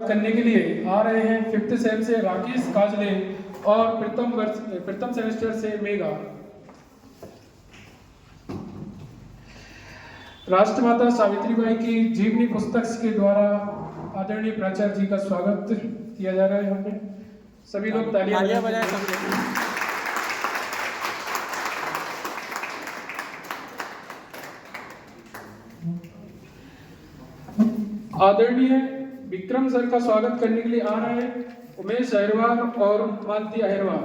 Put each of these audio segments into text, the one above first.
करने के लिए आ रहे हैं 5th सेम से राकेश काजले और प्रथम सेमेस्टर से मेघा। राष्ट्रमाता सावित्रीबाई की जीवनी पुस्तक के द्वारा आदरणीय प्राचार्य जी का स्वागत किया जा रहा है। यहाँ पे सभी लोग तालियां बजाएं। आदरणीय विक्रम सर का स्वागत करने के लिए आ रहे हैं उमेश अहिरवार और मालती अहिरवार।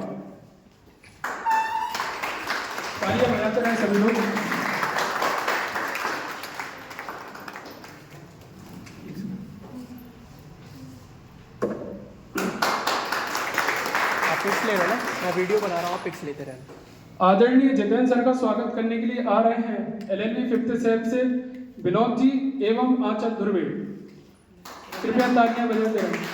तालियां बजाते रहे सभी लोग। आप पिक्स ले रहे हो ना, मैं वीडियो बना रहा हूँ, आप पिक्स लेते रहना। आदरणीय जितेंद्र सर का स्वागत करने के लिए आ रहे हैं LLB 5th सेम से विनोद जी एवं आंचल ध्रुवे। कृपया तालियां बजाते रहें।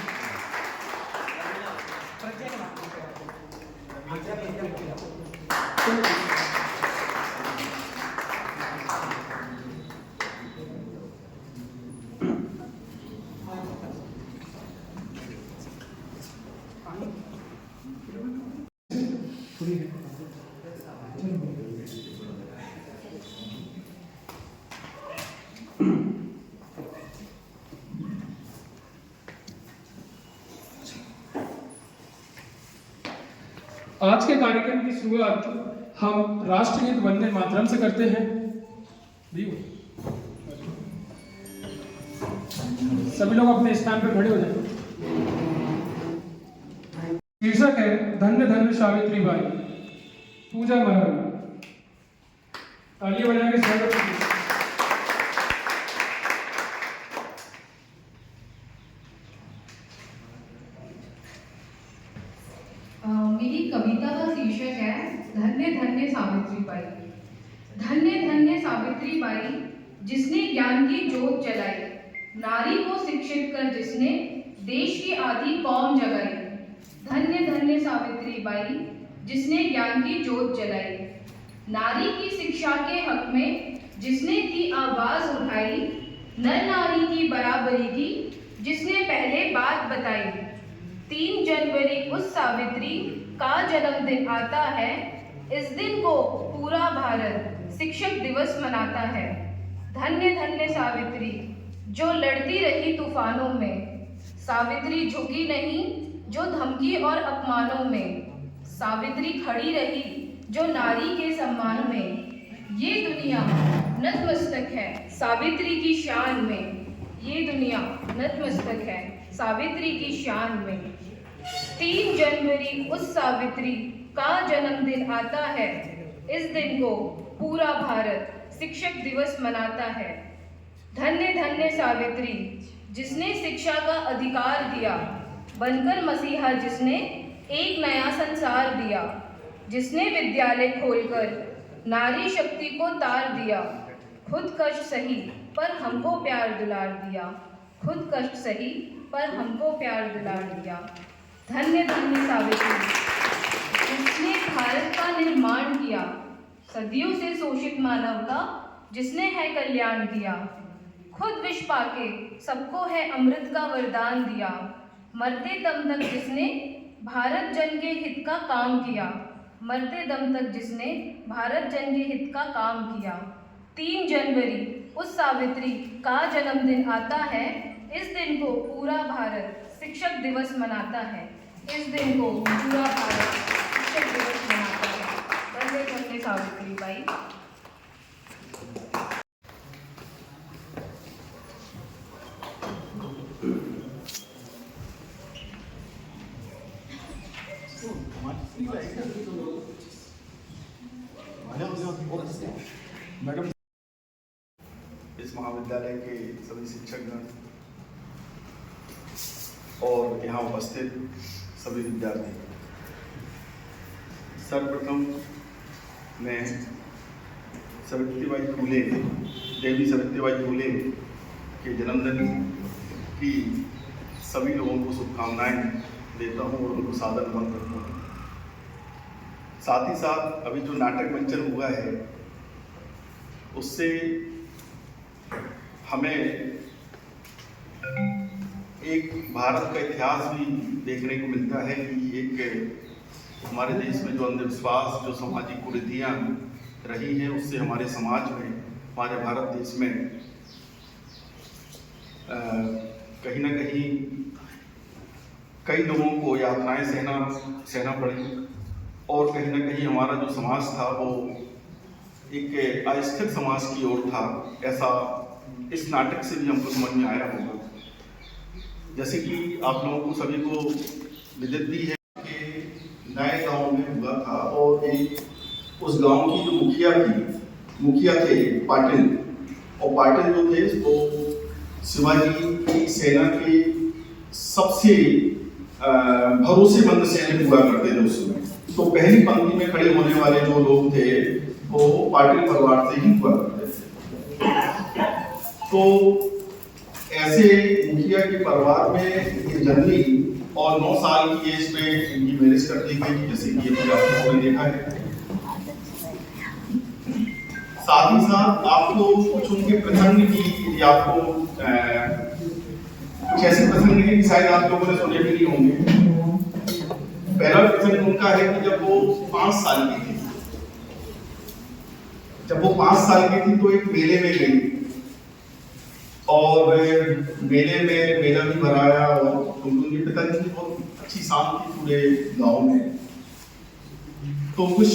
आज के कार्यक्रम की शुरुआत हम राष्ट्रगीत वंदे मातरम से करते हैं। सभी लोग अपने स्थान पर खड़े हो जाएं। शीर्षक है धन्य धन्य सावित्रीबाई। पूजा महाराज तालियां बजा के स्वागत कीजिए। मेरी कविता का शीर्षक है धन्य धन्य सावित्रीबाई। धन्य धन्य सावित्रीबाई जिसने ज्ञान की जोत जलाई, नारी को शिक्षित कर जिसने देश की आधी कौम जगाई। धन्य धन्य सावित्रीबाई जिसने ज्ञान की जोत जलाई, नारी की शिक्षा के हक में जिसने की आवाज उठाई, नर नारी की बराबरी की जिसने पहले बात बताई। 3 जनवरी उस सावित्री का जन्मदिन आता है। इस दिन को पूरा भारत शिक्षक दिवस मनाता है। धन्य धन्य सावित्री जो लड़ती रही तूफानों में, सावित्री झुकी नहीं जो धमकी और अपमानों में, सावित्री खड़ी रही जो नारी के सम्मान में। ये दुनिया नतमस्तक है सावित्री की शान में, ये दुनिया नतमस्तक है सावित्री की शान में। 3 जनवरी उस सावित्री का जन्मदिन आता है। इस दिन को पूरा भारत शिक्षक दिवस मनाता है। धन्य धन्य सावित्री जिसने शिक्षा का अधिकार दिया, बनकर मसीहा जिसने एक नया संसार दिया, जिसने विद्यालय खोलकर नारी शक्ति को तार दिया। खुद कष्ट सही पर हमको प्यार दुलार दिया, खुद कष्ट सही पर हमको प्यार दुलार दिया। धन्य धन्य सावित्री जिसने भारत का निर्माण किया, सदियों से शोषित मानव का जिसने है कल्याण किया। खुद विष पाके सबको है अमृत का वरदान दिया, मरते दम तक जिसने भारत जन के हित का काम किया, मरते दम तक जिसने भारत जन के हित का काम किया। 3 जनवरी उस सावित्री का जन्मदिन आता है। इस दिन को पूरा भारत शिक्षक दिवस मनाता है। इस दिन को पूरा भारत शिक्षक दिवस मनाता है। धन्य धन्य सावित्रीबाई। मैडम, इस महाविद्यालय के सभी शिक्षकगण और यहाँ उपस्थित सभी विद्यार्थी, सर्वप्रथम मैं सावित्रीबाई फूले, देवी सावित्रीबाई फूले के जन्मदिन की सभी लोगों को शुभकामनाएं देता हूँ और उनको सादर नमन करता हूँ। साथ ही साथ अभी जो नाटक मंचन हुआ है उससे हमें एक भारत का इतिहास भी देखने को मिलता है कि एक हमारे देश में जो अंधविश्वास, जो सामाजिक कुरीतियाँ रही हैं, उससे हमारे समाज में, हमारे भारत देश में कहीं ना कहीं कई लोगों को यातनाएं सहना पड़ी और कहीं ना कहीं हमारा जो समाज था वो एक अस्थिर समाज की ओर था। ऐसा इस नाटक से भी हमको समझ में आया होगा। जैसे कि आप लोगों को सभी को विदित भी है कि नए गांव में हुआ था और एक उस गांव की जो मुखिया थे पाटिल, और पाटिल जो थे वो शिवाजी की सेना के सबसे भरोसेमंद सैनिक हुआ करते थे उस समय। तो पहली पंक्ति में खड़े होने वाले जो लोग थे वो पाटिल परिवार से ही हुआ करते थे। तो ऐसे मुखिया के परिवार में ये जन्मी और 9 साल की एज पे इनकी मैरिज कर दी गई, जैसे कि अभी आप लोगों ने देखा है। साथ ही साथ आपको कुछ उनके प्रसंग की, यदि आपको कुछ ऐसे प्रसंग हैं कि शायद आप लोगों ने सुने भी नहीं होंगे। पहला प्रसंग उनका है कि जब वो 5 साल की थी, तो एक मेले में गई और मेले में मेला भी भराया और उनके पिताजी की बहुत अच्छी शान थी पूरे गांव में। तो कुछ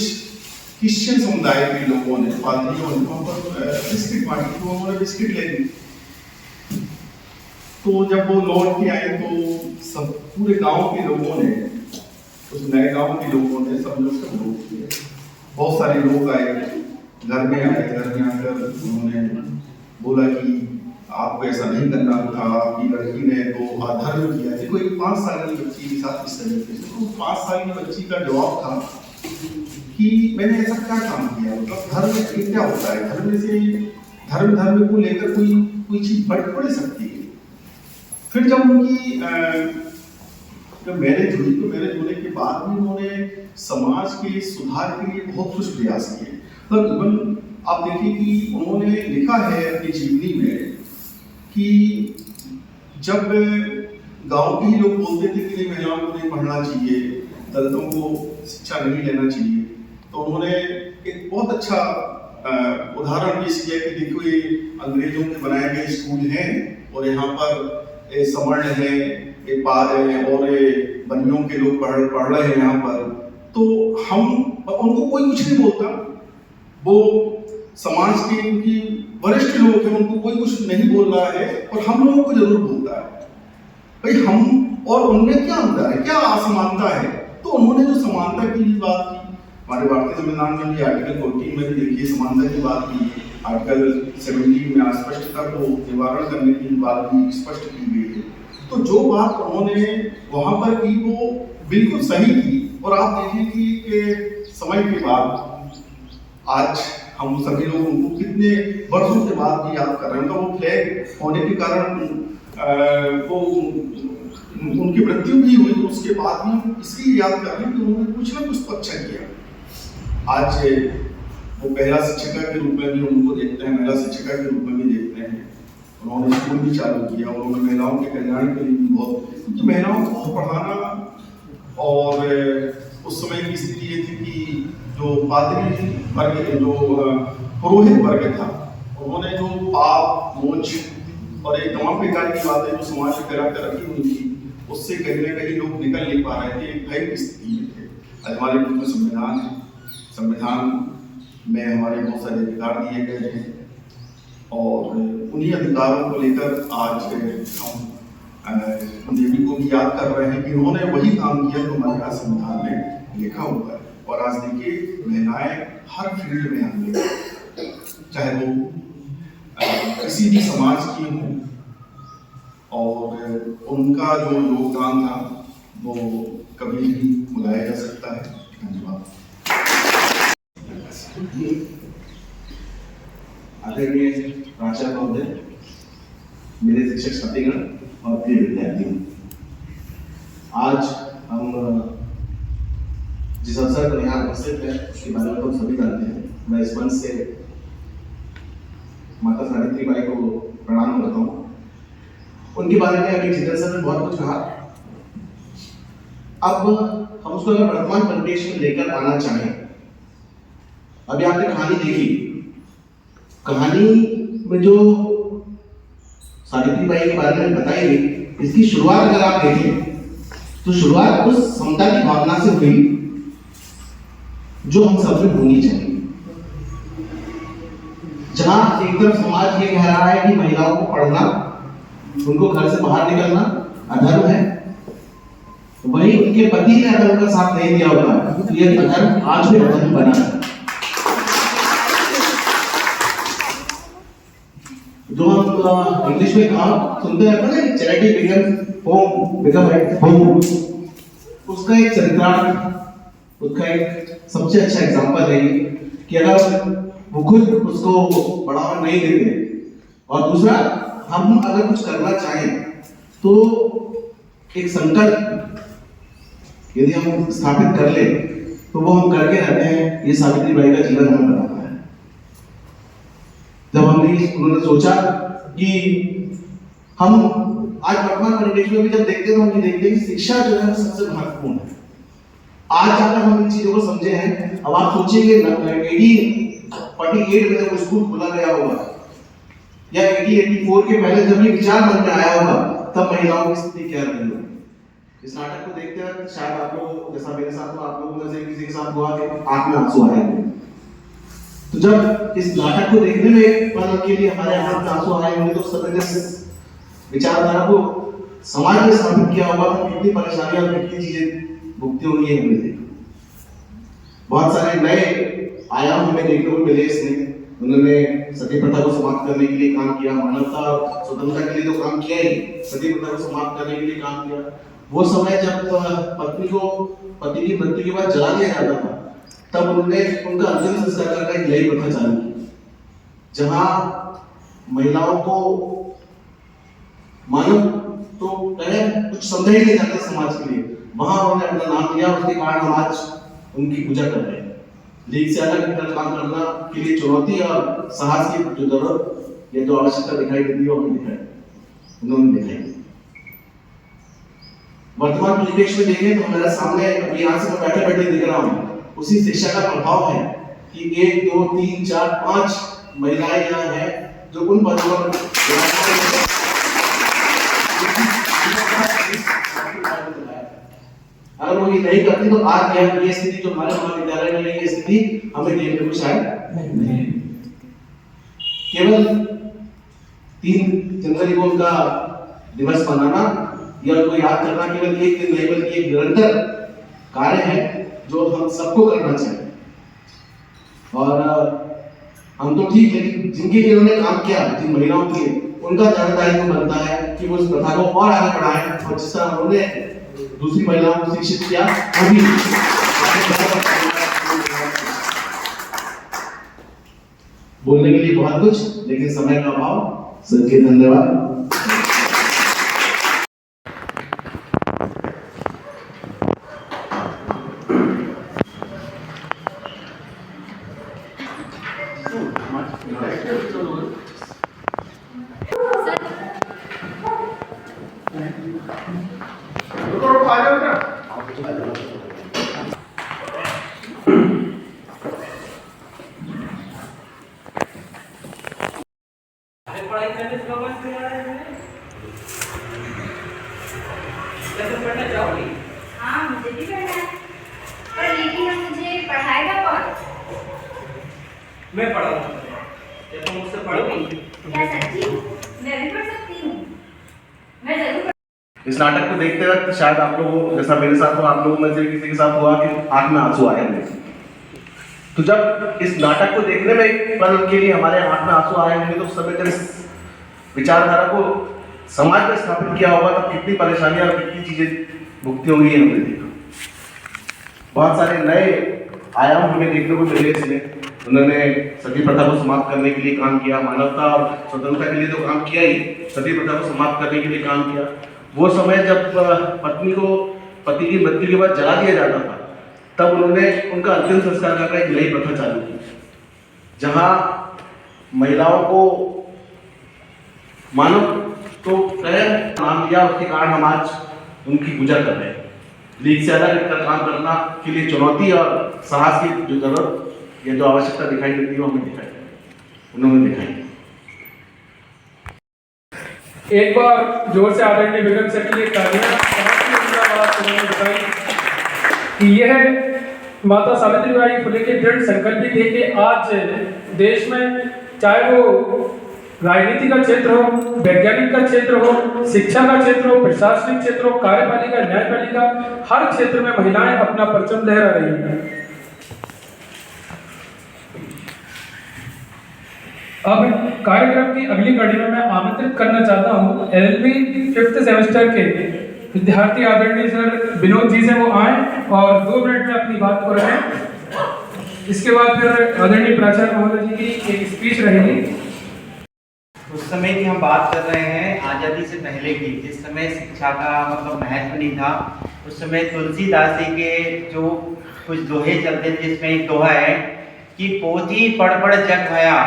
क्रिश्चियन समुदाय के लोगों ने, पादरियों ने वहां पर बिस्किट बांटी, तो उन्होंने बिस्किट ले ली। तो जब वो लौट के आए तो सब पूरे गांव के लोगों ने, उस नए गांव के लोगों ने सब लोग किए। बहुत सारे लोग आए, घर में आकर उन्होंने बोला कि आपको ऐसा नहीं करना था, आपकी लड़की ने तो अधर्म किया। देखो एक 5 साल की बच्ची के साथ इस तरीके से, तो 5 साल की बच्ची का जवाब था कि मैंने ऐसा क्या काम किया। मतलब धर्म क्या होता है, धर्म को लेकर कोई चीज बढ़ पड़ सकती है। फिर जब उनकी मैरिज हुई, तो मैरिज होने के बाद भी उन्होंने समाज के सुधार के लिए बहुत कुछ प्रयास किए। मतलब इवन आप देखिए कि उन्होंने लिखा है अपनी जीवनी में कि जब गांव के ही लोग बोलते थे कि महिलाओं को नहीं पढ़ना चाहिए, दलितों को शिक्षा नहीं लेना चाहिए, तो उन्होंने एक बहुत अच्छा उदाहरण पेश किया कि देखो ये अंग्रेजों के बनाए गए स्कूल हैं और यहाँ पर समर्ण है, और बनियों के लोग पढ़ रहे हैं यहाँ पर। तो हम उनको कोई कुछ नहीं बोलता, वो समाज के उनकी वरिष्ठ लोग हैं, उनको कोई कुछ नहीं बोल रहा है और हम लोगों को जरूर बोलता है। भाई हम और उनमें क्या अंतर है, क्या असमानता है? तो उन्होंने जो समानता की बात की, हमारे भारतीय संविधान में भी आर्टिकल 14 में भी देखिए समानता की बात की, आर्टिकल 17 में अस्पष्टता को निवारण करने की बात भी स्पष्ट की गई है। तो जो बात उन्होंने वहां पर की वो बिल्कुल सही थी। और आप देखें कि समय के बाद आज हम सभी लोग उनको कितने वर्षों के बाद भी याद कर रहे हैं। वो फ्लैग होने के कारण वो उनकी मृत्यु भी हुई, उसके बाद भी हम इसलिए याद कर रहे हैं कि उन्होंने कुछ ना कुछ तो अच्छा किया। आज वो पहला शिक्षिका के रूप में भी उनको देखते हैं, महिला शिक्षिका के रूप में भी देखते हैं। उन्होंने स्कूल भी चालू किया, उन्होंने महिलाओं के कल्याण के लिए भी बहुत, क्योंकि महिलाओं को पढ़ाना, और उस समय की स्थिति ये थी कि जो पादरी वर्ग, जो पुरोहित वर्ग था, उन्होंने जो पाप मोक्ष और एक तमाम प्रकार की बातें जो समाज में करा कर रखी हुई थी, उससे कहीं ना कहीं लोग निकल नहीं पा रहे थे, भय की स्थिति में थे। आज हमारे देश में संविधान है, संविधान में हमारे बहुत सारे अधिकार दिए गए हैं और उन्हीं अधिकारों को लेकर आज हम देवी को भी याद कर रहे हैं कि उन्होंने वही काम किया जो हमारे संविधान में लिखा हुआ है। और आज देखिए महिलाएं हर फील्ड में आगे, चाहे वो किसी भी समाज की हों, और उनका जो योगदान था वो कभी नहीं भुलाया जा सकता है। धन्यवाद। आदरणीय प्राचार्य महोदय, मेरे शिक्षक साथीगण और प्रिय विद्यार्थियों, आज हम जिस अवसर पर यहाँ उपस्थित है उसके बारे में तो सभी जानते हैं। मैं इस मंच से माता सावित्री बाई को प्रणाम करता हूँ उनके बारे में अभी जितेंद्र सर ने बहुत कुछ कहा। अब हम उसको अगर वर्तमान परिवेश में लेकर आना चाहें, अभी आपने कहानी देखी, कहानी में जो सावित्री बाई के बारे में बताई गई, इसकी शुरुआत अगर आप देखें तो शुरुआत उस समता की भावना से हुई जो हम सब में होनी चाहिए। जहां एक तरफ समाज ये कह रहा है कि महिलाओं को पढ़ना, उनको घर से बाहर निकलना अधर्म है, वही उनके पति ने अगर उनका साथ नहीं दिया होगा तो ये अधर्म आज भी अधर्म बना है। जो हम इंग्लिश में कहा सुनते हैं ना, charity become home, become at home, उसका एक चरित्रार्थ, उसका एक सबसे अच्छा एग्जांपल है कि अगर वो खुद उसको बढ़ावा नहीं देते, और दूसरा हम अगर कुछ करना चाहें तो एक संकल्प यदि हम स्थापित कर ले तो वो हम करके रहते हैं। ये सावित्री बाई का जीवन हमें बताता है। जब उन्होंने सोचा कि हम आज वर्तमान परिवेश में भी जब देखते हैं तो हम ये देखते हैं कि शिक्षा जो है सबसे महत्वपूर्ण है। आज जाकर हम इन चीजों को समझे हैं। अब आप सोचिए 1848 में जब स्कूल खोला गया होगा या 1884 के पहले जब ये विचार मन में आया होगा, तब महिलाओं की स्थिति क्या रही होगी। इस नाटक को देखते वक्त शायद आप लोग, जैसा मेरे साथ हुआ, आप लोगों में से किसी के साथ हुआ कि आंख में आंसू आए। तो जब इस नाटक को देखने में एक पल के लिए हमारे आंख में आंसू आए होंगे, तो उस समय जिस विचारधारा को समाज में स्थापित किया होगा तो कितनी परेशानियां और कितनी चीजें भुगती होंगी हमने देखा। बहुत सारे नए आयाम हमें देखने को मिले इसमें। उन्होंने सती प्रथा को समाप्त करने के लिए काम किया, मानवता और स्वतंत्रता के लिए तो काम किया ही, सती प्रथा को समाप्त करने के लिए काम किया। वो समय जब पत्नी को पति की मृत्यु के बाद जला दिया जाता था, तब उन्होंने उनका अंतिम संस्कार का एक नई प्रथा चालू की, जहां महिलाओं को मानव तो कहें कुछ समझा ही नहीं जाता समाज के लिए, वहां उन्होंने अपना नाम लिया। उसके कारण हम आज उनकी पूजा कर रहे हैं। लीग से अलग काम करना के लिए चुनौती और साहस की जो जरूरत या जो आवश्यकता दिखाई देती है वो हमें दिखाई, उन्होंने दिखाई। वर्तमान परिवेश में देखें तो हमारे सामने अभी यहाँ से मैं बैठे बैठे दिख रहा हूँ, उसी शिक्षा का प्रभाव है कि 1 2 3 4 5 महिलाएं यहाँ हैं जो उन पदों पर अगर वो ये नहीं करती तो आज ये स्थिति जो हमारे महाविद्यालय में ये स्थिति हमें देखने को शायद नहीं। केवल 3 जनवरी को उनका दिवस मनाना या उनको याद करना केवल एक दिन नहीं बल्कि एक निरंतर कार्य है जो हम सबको करना चाहिए। और हम तो ठीक, लेकिन जिनके लिए उन्होंने काम किया, जिन महिलाओं के लिए, उनका ज्यादा दायित्व बनता है कि वो इस प्रथा को और आगे बढ़ाएं। और जिस तरह उन्होंने दूसरी महिलाओं को शिक्षित किया, अभी बोलने के लिए बहुत कुछ, लेकिन समय का अभाव। सबके धन्यवाद। पढ़ाई करने से वापस क्यों आ रहे हैं? कैसे पढ़ना चाहोगी? हाँ मुझे भी पढ़ना है, पर लेकिन अब मुझे पढ़ाएगा कौन? मैं पढ़ाऊंगा। क्या तुम मुझसे पढ़ोगी? क्या सच्ची? मैं भी पढ़ सकती हूँ। मैं जरूर। इस नाटक को देखते वक्त शायद आप लोगों, जैसा मेरे साथ हुआ, आप लोगों में से किसी के साथ हुआ कि आंख में आंसू आए होंगे। तो जब इस नाटक को देखने में एक पल के लिए हमारे आंख में आंसू आए होंगे, तो उस समय जब इस विचारधारा को समाज में स्थापित किया होगा तब कितनी परेशानियां और कितनी चीजें भुगती होंगी हमने देखा। बहुत सारे नए आयाम हमें देखने को मिले इसमें। उन्होंने सती प्रथा को समाप्त करने के लिए काम किया, मानवता और स्वतंत्रता के लिए तो काम किया ही, सती प्रथा को समाप्त करने के लिए काम किया। वो समय जब पत्नी को पति की मृत्यु के बाद जला दिया जाता था, तब उन्होंने उनका अंतिम संस्कार का एक नई प्रथा चालू की, जहां महिलाओं को मानव तो नाम लिया, उसके कारण हम आज उनकी पूजा कर रहे हैं। लीग से अलग का काम करना के लिए चुनौती और साहस की जो जरूरत या जो आवश्यकता दिखाई देती है वो हमें दिखाई, उन्होंने दिखाई। एक बार जोर से आदरणीय बेगम सर के लिए तालियां उन्होंने बताई कि यह माता सावित्रीबाई फुले के दृढ़ संकल्प थे कि आज देश में चाहे वो राजनीति का क्षेत्र हो, वैज्ञानिक का क्षेत्र हो, शिक्षा का क्षेत्र हो, प्रशासनिक क्षेत्र हो, कार्यपालिका, न्यायपालिका, हर क्षेत्र में महिलाएं अपना परचम लहरा रही हैं। अब कार्यक्रम की अगली कड़ी में मैं आमंत्रित करना चाहता हूं LLB 5th सेमेस्टर के विद्यार्थी आदरणीय सर विनोद जी से वो आए और 2 मिनट में अपनी बात को रखें। इसके बाद फिर आदरणीय प्राचार्य महोदय जी की एक स्पीच रहेगी। उस समय की हम बात कर रहे हैं आज़ादी से पहले की, जिस समय शिक्षा का मतलब महत्व नहीं था। उस समय तुलसीदास जी के जो कुछ दोहे चलते थे, जिसमें एक दोहा है कि पोथी पढ़ पढ़ जग भया,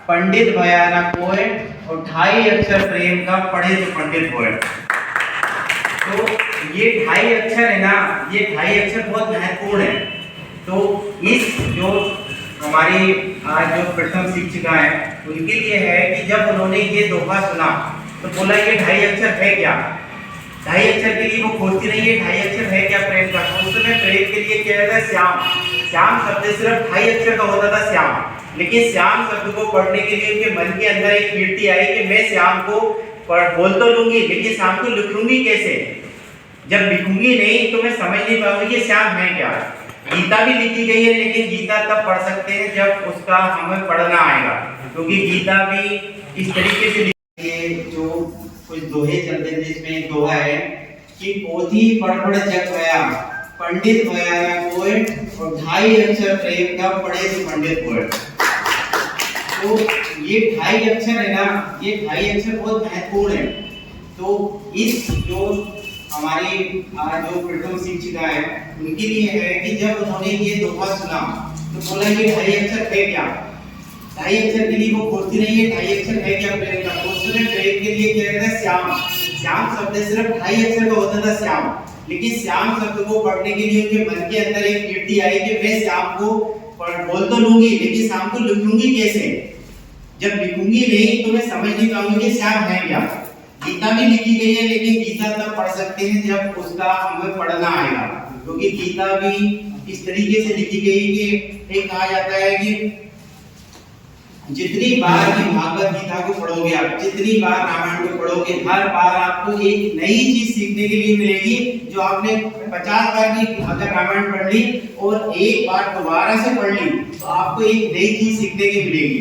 पंडित भया ना कोय, और 2.5 अक्षर प्रेम का पढ़े तो पंडित होए। तो ये 2.5 अक्षर है ना, ये 2.5 अक्षर बहुत महत्वपूर्ण है। तो इस जो हमारी आज जो प्रथम शिक्षिका है उनके लिए है कि जब उन्होंने ये दोहा सुना तो बोला ये 2.5 अक्षर है क्या, 2.5 अक्षर के लिए वो खोजती रही है 2.5 अक्षर है क्या प्रेम का। तो उस समय प्रेम के लिए क्या था, श्याम। श्याम शब्द सिर्फ 2.5 अक्षर का होता था श्याम, लेकिन श्याम शब्द को पढ़ने के लिए उनके मन के अंदर एक कीर्ति आई कि मैं श्याम को बोल तो लूंगी, लेकिन श्याम को लिखूंगी कैसे। जब लिखूंगी नहीं तो मैं समझ नहीं पाऊंगी कि श्याम है क्या। गीता भी लिखी गई है, लेकिन गीता तब पढ़ सकते हैं जब उसका हमें पढ़ना आएगा, क्योंकि गीता भी इस तरीके से ये जो कुछ दोहे चलते थे, जिसमें एक दोहा है कि पोथी पढ़ पढ़ जग भया, पंडित भया ना कोय, और 2.5 अक्षर प्रेम का पढ़े तो पंडित होए। तो ये 2.5 अक्षर है ना, ये 2.5 अक्षर बहुत महत्वपूर्ण है। तो इस जो हमारी आज जो प्रथम शिक्षिका है उनके लिए है कि जब उन्होंने ये दोहा सुना तो बोला ये 2.5 अक्षर है क्या, 2.5 अक्षर के लिए वो खोजती रही है 2.5 अक्षर है क्या प्रेम का। तो उसने प्रेम के लिए क्या कहता है, श्याम। श्याम शब्द सिर्फ 2.5 अक्षर का होता था श्याम, लेकिन श्याम शब्द को पढ़ने के लिए उनके मन के अंदर एक कीर्ति आई कि मैं श्याम को बोल तो लूंगी, लेकिन श्याम को लिखूंगी कैसे। जब लिखूंगी नहीं तो मैं समझ नहीं पाऊंगी कि श्याम है क्या। गीता भी लिखी गई है, लेकिन गीता तब पढ़ सकते हैं जब उसका हमें पढ़ना आएगा, क्योंकि गीता भी इस तरीके से लिखी गई कि एक कहा जाता है कि जितनी बार भी भागवत गीता को पढ़ोगे आप, जितनी बार रामायण को पढ़ोगे, हर बार आपको एक नई चीज सीखने के लिए मिलेगी। जो आपने 50 बार भी अगर रामायण पढ़ ली और एक बार दोबारा से पढ़ ली तो आपको एक नई चीज सीखने की मिलेगी।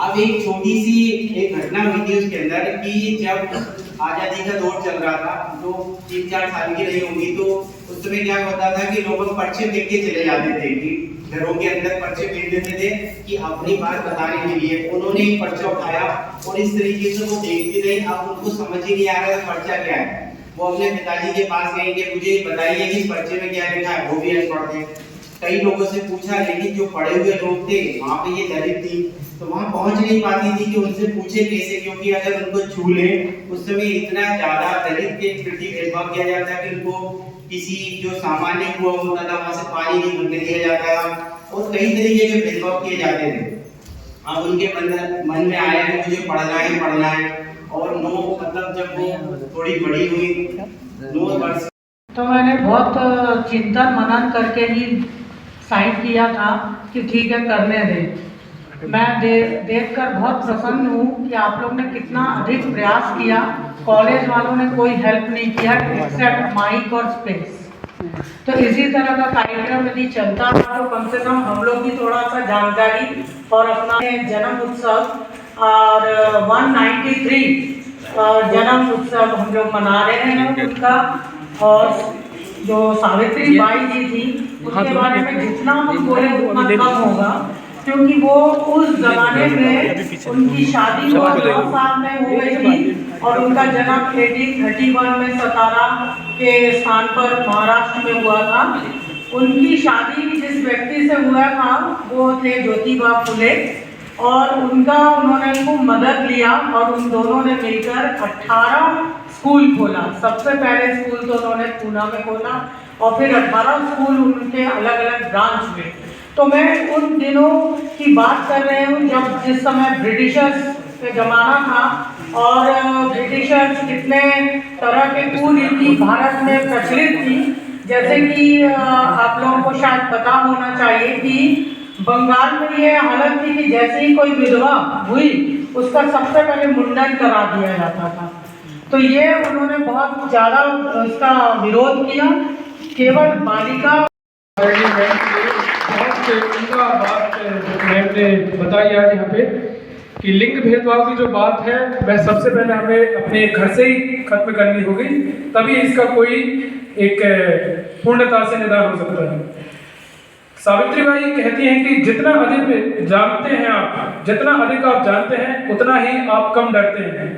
अब एक छोटी सी एक घटना हुई थी उसके अंदर कि जब आजादी का दौर चल रहा था, जो 3-4 साल की रही होंगी, तो उस समय क्या होता था कि लोग पर्चे फेंक के चले जाते थे कि घरों के अंदर पर्चे फेंक देते थे कि अपनी बात बताने के लिए। उन्होंने एक पर्चा उठाया और इस तरीके से वो देखती रही। अब उनको समझ ही नहीं आ रहा था पर्चा क्या है। वो अपने पिताजी के पास गए कि मुझे बताइए कि इस पर्चे में क्या लिखा है। वो भी अनपढ़ थे। कई लोगों से पूछा, लेकिन जो पढ़े हुए लोग थे वहाँ पे ये दलित थी, तो वहाँ पहुँच नहीं पाती थी कि उनसे पूछे कैसे, क्योंकि अगर उनको छू ले उस समय इतना ज्यादा दलित के प्रति भेदभाव किया जाता है कि उनको किसी जो सामान्य कुआं होता था वहाँ से पानी नहीं भरने दिया जाता था और कई तरीके के भेदभाव किए जाते थे। अब उनके मन में आया कि मुझे पढ़ना है और 9 मतलब जब वो थोड़ी बड़ी हुई 9 वर्ष, तो मैंने बहुत चिंतन मनन करके ही साइन किया था कि ठीक है करने दें। मैं देखकर बहुत प्रसन्न हूँ कि आप लोग ने कितना अधिक प्रयास किया। कॉलेज वालों ने कोई हेल्प नहीं किया एक्सेप्ट माइक और स्पेस। तो इसी तरह का कार्यक्रम यदि चलता रहा तो कम से कम हम लोग भी थोड़ा सा जानकारी और अपना जन्म उत्सव और 193 जन्म उत्सव हम लोग मना रहे हैं उनका। और जो सावित्री बाई जी थी उसके बारे में जितना हम बोले उतना कम होगा, क्योंकि वो उस जमाने में उनकी शादी 9 साल में हो गई थी और उनका जन्म 1831 में सतारा के स्थान पर महाराष्ट्र में हुआ था। उनकी शादी जिस व्यक्ति से हुआ था वो थे ज्योतिबा फुले, और उनका उन्होंने खूब मदद लिया और उन दोनों ने मिलकर 18 स्कूल खोला। सबसे पहले स्कूल तो उन्होंने पूना में खोला और फिर 18 स्कूल उनके अलग अलग ब्रांच में। तो मैं उन दिनों की बात कर रही हूँ जब जिस समय ब्रिटिशर्स का ज़माना था और ब्रिटिशर्स कितने तरह के कुरीति भारत में प्रचलित थी। जैसे कि आप लोगों को शायद पता होना चाहिए कि बंगाल में ये हालत थी कि जैसे ही कोई विधवा हुई उसका सबसे पहले मुंडन करा दिया जाता था। तो ये उन्होंने बहुत ज़्यादा उसका विरोध किया। केवल बालिका बहुत उनका बात मैम ने बताई आज यहाँ पे कि लिंग भेदभाव की जो बात है वह सबसे पहले हमें अपने घर से ही खत्म करनी होगी, तभी इसका कोई एक पूर्णता से निदान हो सकता है। सावित्रीबाई कहती हैं कि जितना अधिक जानते हैं आप, जितना अधिक आप जानते हैं उतना ही आप कम डरते हैं।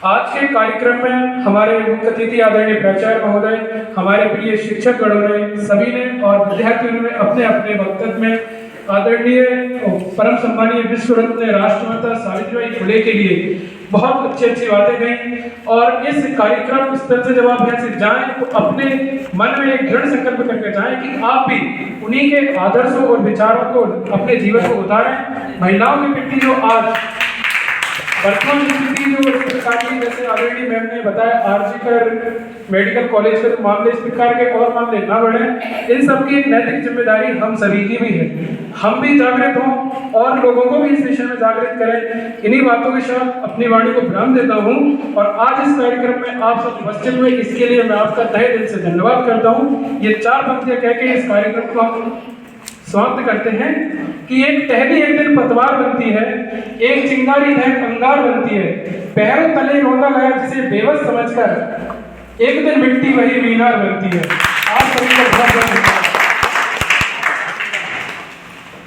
आज के कार्यक्रम में हमारे मुख्य अतिथि आदरणीय प्राचार्य महोदय, हमारे प्रिय शिक्षकगणों ने सभी ने और विद्यार्थियों ने अपने अपने वक्तव्य में आदरणीय परम सम्मानीय विश्व रत्न राष्ट्रमाता सावित्रीबाई फुले के लिए बहुत अच्छी अच्छी बातें कही। और इस कार्यक्रम स्थल से जब आप यहाँ से जाएं तो अपने मन में एक दृढ़ संकल्प करके जाएं कि आप भी उन्हीं के आदर्शों और विचारों को अपने जीवन को उतारें। महिलाओं के प्रति जो आज वर्तमान स्थिति जो इस प्रकार की, जैसे ऑलरेडी मैम ने बताया, आरजीकर मेडिकल कॉलेज के मामले, इस प्रकार के और मामले ना बढ़े, इन सब की एक नैतिक जिम्मेदारी हम सभी की भी है। हम भी जागृत हों और लोगों को भी इस विषय में जागृत करें। इन्हीं बातों के साथ अपनी वाणी को विराम देता हूँ और आज इस कार्यक्रम में आप सब उपस्थित हुए इसके लिए मैं आपका तहे दिल से धन्यवाद करता हूँ। ये 4 पंक्तियाँ कह के इस कार्यक्रम को हम समाप्त करते हैं कि एक टहनी एक दिन पतवार बनती है, एक चिंगारी है अंगार बनती है, पैरों तले रोता गया जिसे बेबस समझकर, एक दिन मिट्टी वही मीनार बनती है। आप सभी को बहुत बहुत धन्यवाद।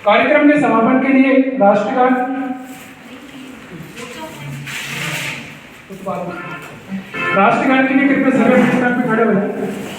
कार्यक्रम के समापन के लिए राष्ट्रगान के लिए कृपया सभी पे खड़े हो जाएं।